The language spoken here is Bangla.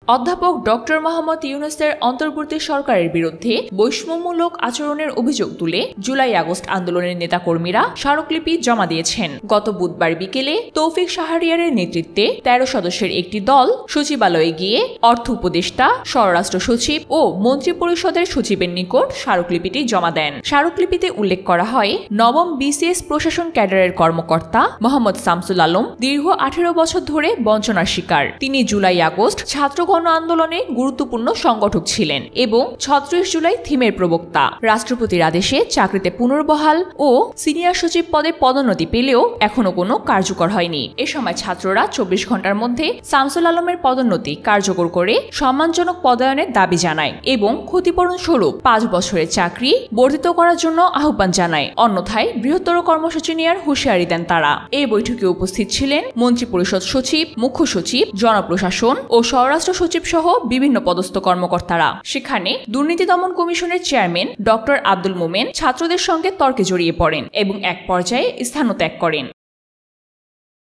অধ্যাপক ডক্টর মোহাম্মদ ইউনূসের অন্তর্বর্তী সরকারের বিরুদ্ধে বৈষম্যমূলক আচরণের অভিযোগ তুলে জুলাই-আগস্ট আন্দোলনের নেতাকর্মীরা স্মারকলিপি জমা দিয়েছেন। গত বুধবার বিকেলে তৌফিক শাহরিয়ারের নেতৃত্বে ১৩ সদস্যের একটি দল সচিবালয়ে গিয়ে অর্থ উপদেষ্টা, স্বরাষ্ট্র সচিব ও মন্ত্রিপরিষদের সচিবের নিকট স্মারকলিপিটি জমা দেন। স্মারকলিপিতে উল্লেখ করা হয়, নবম বিসিএস প্রশাসন ক্যাডারের কর্মকর্তা মোহাম্মদ শামসুল আলম দীর্ঘ ১৮ বছর ধরে বঞ্চনার শিকার। তিনি জুলাই-আগস্ট ছাত্র আন্দোলনে গুরুত্বপূর্ণ সংগঠক ছিলেন এবং ৩৬ জুলাই থিমের প্রবক্তা। রাষ্ট্রপতির আদেশে চাকরিতে পুনর্বহাল ও সিনিয়র সচিব পদে পদোন্নতি পেলেও এখনো কোনো কার্যকর হয়নি। এ সময় ছাত্ররা ২৪ ঘন্টার মধ্যে শামসুল আলমের পদোন্নতি কার্যকর করে সম্মানজনক পদায়নের দাবি জানায় এবং ক্ষতিপূরণ স্বরূপ ৫ বছরের চাকরি বর্ধিত করার জন্য আহ্বান জানায়। অন্যথায় বৃহত্তর কর্মসূচি নেওয়ার হুঁশিয়ারি দেন তারা। এই বৈঠকে উপস্থিত ছিলেন মন্ত্রিপরিষদ সচিব, মুখ্য সচিব, জনপ্রশাসন ও স্বরাষ্ট্র সচিব সহ বিভিন্ন পদস্থ কর্মকর্তারা। সেখানে দুর্নীতি দমন কমিশনের চেয়ারম্যান ডক্টর আব্দুল মোমেন ছাত্রদের সঙ্গে তর্কে জড়িয়ে পড়েন এবং এক পর্যায়ে স্থানত্যাগ করেন।